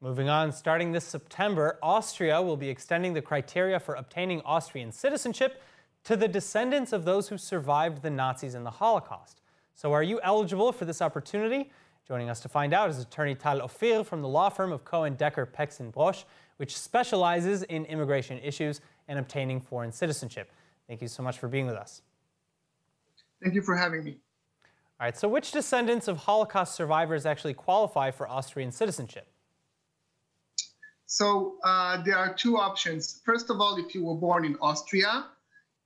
Moving on, starting this September, Austria will be extending the criteria for obtaining Austrian citizenship to the descendants of those who survived the Nazis and the Holocaust. So are you eligible for this opportunity? Joining us to find out is attorney Tal Ofir from the law firm of Cohen Decker Pexin Brosch, which specializes in immigration issues and obtaining foreign citizenship. Thank you so much for being with us. Thank you for having me. All right, so which descendants of Holocaust survivors actually qualify for Austrian citizenship? So there are two options. First of all, if you were born in Austria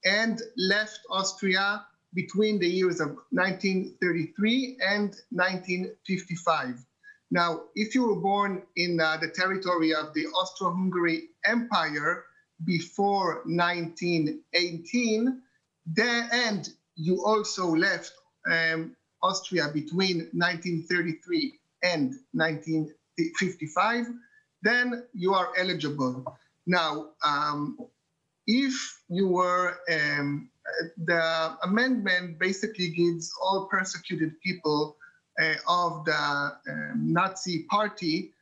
and left Austria between the years of 1933 and 1955. Now, if you were born in the territory of the Austro-Hungary Empire before 1918, and you also left Austria between 1933 and 1955, then you are eligible. Now, if you were, the amendment basically gives all persecuted people of the Nazi party,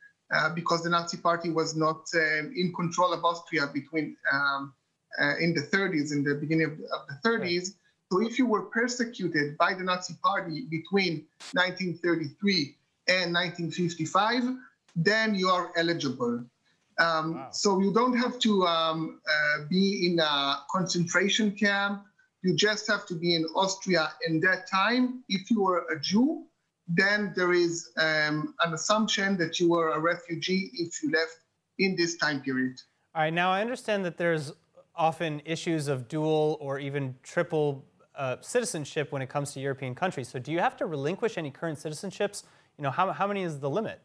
because the Nazi party was not in control of Austria between in the 30s, in the beginning of the 30s. So if you were persecuted by the Nazi party between 1933 and 1955, then you are eligible. Wow. So you don't have to be in a concentration camp. You just have to be in Austria in that time. If you were a Jew, then there is an assumption that you were a refugee if you left in this time period. All right, now I understand that there's often issues of dual or even triple citizenship when it comes to European countries. So do you have to relinquish any current citizenships? You know, how many is the limit?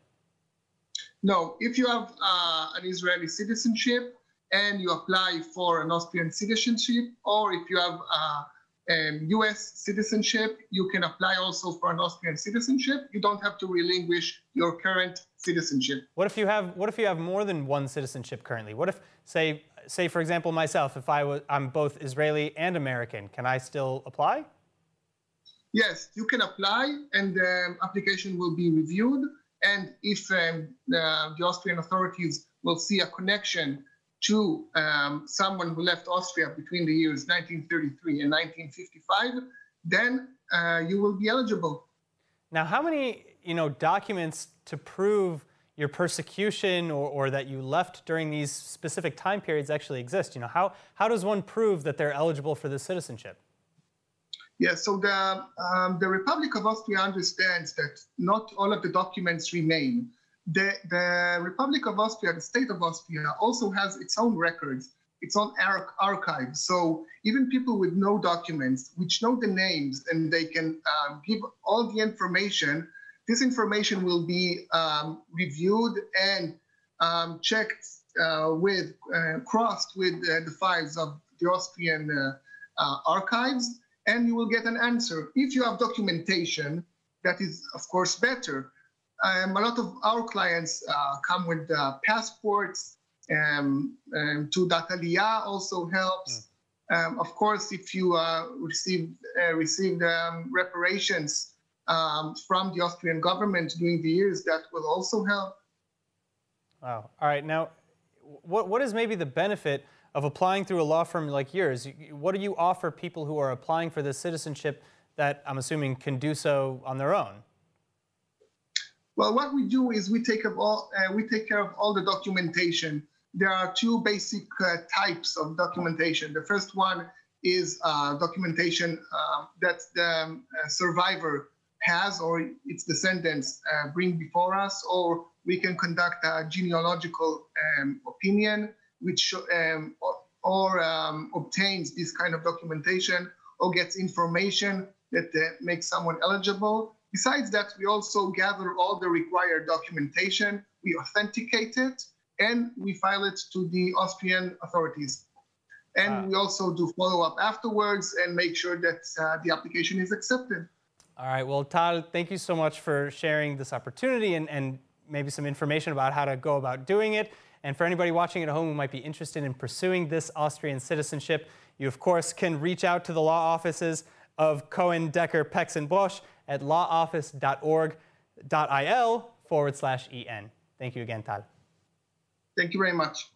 No, if you have an Israeli citizenship and you apply for an Austrian citizenship, or if you have US citizenship, you can apply also for an Austrian citizenship. You don't have to relinquish your current citizenship. What if you have more than one citizenship currently? What if, say for example, myself, if I'm both Israeli and American, can I still apply? Yes, you can apply, and the application will be reviewed. And if the Austrian authorities will see a connection to someone who left Austria between the years 1933 and 1955, then you will be eligible. Now, how many documents to prove your persecution or that you left during these specific time periods actually exist? How does one prove that they're eligible for this citizenship? Yes, so the Republic of Austria understands that not all of the documents remain. The Republic of Austria, the state of Austria, also has its own records, its own archives. So even people with no documents, which know the names and they can give all the information, this information will be reviewed and checked crossed with the files of the Austrian archives, and you will get an answer. If you have documentation, that is, of course, better. A lot of our clients come with passports, Teudat Aliyah also helps. Of course, if you received reparations from the Austrian government during the years, that will also help. Wow. All right. Now, what is maybe the benefit of applying through a law firm like yours? What do you offer people who are applying for this citizenship that I'm assuming can do so on their own? Well, what we do is we take care of all the documentation. There are two basic types of documentation. The first one is documentation that the survivor has or its descendants bring before us, or we can conduct a genealogical opinion, which obtains this kind of documentation or gets information that makes someone eligible. Besides that, we also gather all the required documentation, we authenticate it, and we file it to the Austrian authorities. And we also do follow-up afterwards and make sure that the application is accepted. All right, well, Tal, thank you so much for sharing this opportunity and maybe some information about how to go about doing it. And for anybody watching at home who might be interested in pursuing this Austrian citizenship, you, of course, can reach out to the law offices of Cohen Decker Pexin Brosch at lawoffice.org.il/en. Thank you again, Tal. Thank you very much.